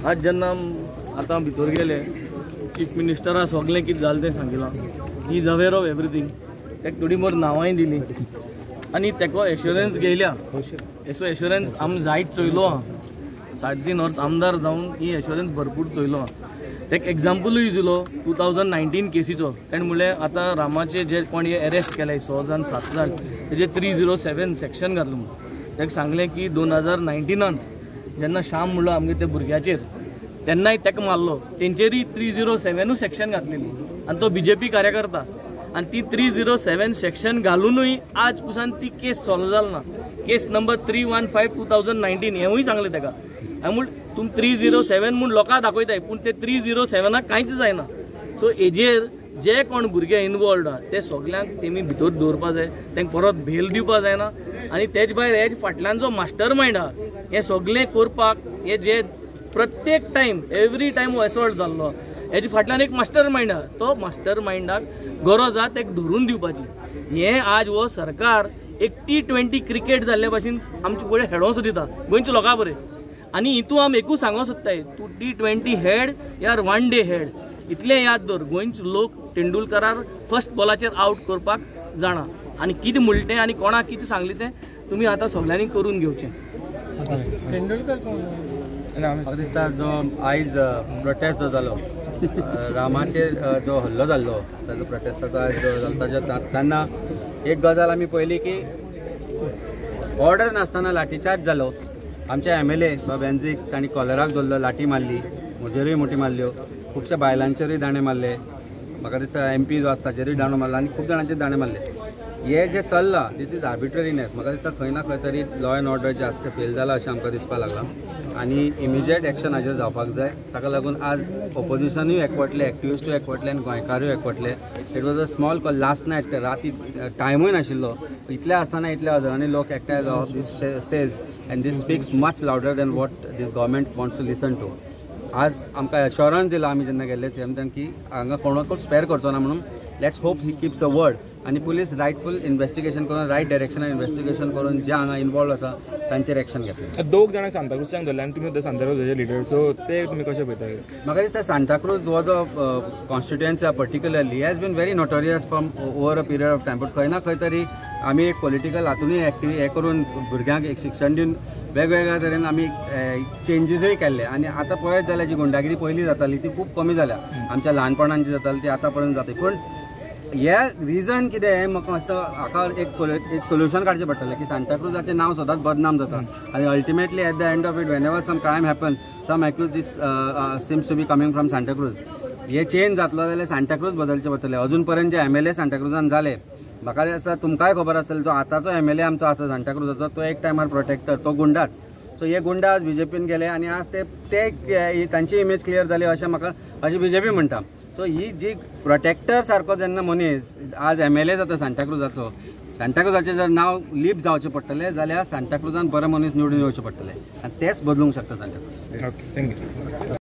आज जेन्ना आतां भितर गेले चीफ मिनिस्टरा सगळें कितें जालें तें सांगिलां. He is aware of everything. ताका थोडी मोर नांवांय दिलीं आनी तेको एश्युरन्स घेयल्या. असो एश्युरन्स आमी जायत चोयलो आहा. 3.5 वर्स आमदार जावन ही एश्युरन्स भरपूर चोयलो आहा. एक एग्जाम्पलूय दिलो 2019 केसीचो. ताणें म्हणलें आतां रामाचे जे कोण अरेस्ट केले 6 जाण 7 जाण तेजे 307 सेक्शन घातलो म्हणून. ताका सांगलें की 2019 जेन्ना श्याम म्हणलो आमगे त्या भुरग्याचेर तेन्नाय ताका मारलो तेंचेरूय 307 सेक्शन घातलेली आनी तो BJP कार्यकर्ता. आनी ती 307 सेक्शन घालूनय आज पुसान ती केस सॉल्व जाली ना. केस नंबर 315/2019 हेंवूय सांगलें ताका. हांवें म्हूण तुम 307 म्हूण लोकांक दाखयताय पूण ते 307 कांयच जायना. सो हेजेर जे कोण भुरगे इनवॉल्ड आहा ते सगळ्यांक तेमी भितर दवरपा जाय. तांकां परत भेल दिवपा जायना. आनी तेज भायर हेज फाटल्यान जो मास्टर मायंड आहा हे सगळें करपाक हे जे प्रत्येक टायम एवरी टायम हो एसॉल्ट जाल्लो हेजे फाटल्यान एक मास्टर मायंड आहा. तो मास्टर मायंडाक गरज आहा तेका धरून दिवपाची. हें आज हो सरकार एक T20 क्रिकेट जाल्ले भाशेन आमचे फुडें हेडोस दिता गोंयच्या लोकां बरें. आनी हितून आमी एकूच सांगो सोदताय तूं T20 हेड यार 1 डे हेड इतलें याद दवर. गोंयचे लोक तेंडुलकरार फर्स्ट बॉलाचेर आउट करपाक जाणा. आनी कितें म्हणलें तें आनी कोणाक कितें सांगलें तें तुमी आतां सगळ्यांनी करून घेवचें. म्हाका दिसता जो आयज प्रोटेस्ट जो जालो रामाचेर जो हल्लो जाल्लो ताजो प्रोटेस्टाचो आयज जो जालो ताच्या तेन्ना एक गजाल आमी पळयली की ऑर्डर नासतना लाठीचार्ज जालो. आमचे MLA बेंजीक तांणी कॉलराक धरलो लाठी मारली म्हजेरूय मोठी मारल्यो खुबश्या बायलांचेरूय दाणे मारले. म्हाका दिसता MP जो आसता ताचेरूय दाणो मारला आनी खूब जाणांचेर दाणे मारले. हे जे चल्लां दीस इज आर्बिट्ररीनेस. म्हाका दिसता खंय ना खंय तरी लॉ एंड ऑर्डर जे आसा तें फेल जालां अशें आमकां दिसपाक लागलां आनी इमिजिएट एक्शन हाजेर जावपाक जाय. ताका लागून आज ऑपोजिशनूय एकवटले एक्टिविस्टूय एकवटले आनी गोंयकारूय एकवटले. It was a small call last night राती टायमूय नाशिल्लो. इतले आसतना इतले हजारांनी लोक एकठांय जावप this says and this speaks much louder than what this government wants to listen to. आज आमकां एश्योरन्स दिला आमी जेन्ना गेल्ले CM की हांगा कोणाकूच स्पेर करचो ना म्हणून. Let's hope he keeps the word आनी पुलीस रायटफूल इन्वेस्टिगेशन करून रायट डायरेक्शनान इन्वेस्टिगेशन करून जे हांगा इनवॉल्व आसा तांचेर एक्शन घेतले. 2 जाणां सांताक्रूजच्यान धरले आनी तुमी सांताक्रूजाचे लिडर सो ते तुमी कशें पळयताय? म्हाका दिसता सांताक्रूज हो जो constituency particularly has been very notorious from over a period of time. But खंय ना खंय तरी आमी एक पॉलिटिकल हातूनय हे करून भुरग्यांक एक शिक्षण दिवन वेगवेगळ्या तरेन आमी चेंजीसूय केल्ले. आनी आतां पळयत जाल्यार जी गुंडागिरी पयलीं जाताली ती खूब कमी जाल्या. आमच्या ल्हानपणान जी जाताली ती आतां पर्यंत जाता. पूण हे रिजन कितें हें म्हाका दिसता हाका एक सोल्युशन काडचें पडटलें की सांताक्रूजाचें नांव सदांच बदनाम जाता आनी ultimately at the end of it whenever some crime happen some accuse this seems to be coming from Santacruz. हे चेंज जातलो जाल्यार सांताक्रूज बदलचें पडटलें. अजून पर्यंत जे MLA सांताक्रूजान जाले म्हाका दिसता तुमकांय खबर आसतलें जो आतांचो MLA आमचो आसा सांताक्रूजाचो तो एक टायमार प्रोटेक्टर तो गुंडाच. सो हे गुंडा आज BJPन गेले आनी आज ते तांची इमेज क्लियर जाली अशें म्हाका अशें BJP म्हणटा. सो ही जी प्रोटेक्टर सारको जेन्ना मनीस आज MLA जाता सांताक्रूजाचें जर नांव लीप जावचें पडटलें जाल्यार सांताक्रूजान बरो मनीस निवडून येवचें पडटलें आनी तेंच बदलूंक शकता सांताक्रूज. Okay thank you.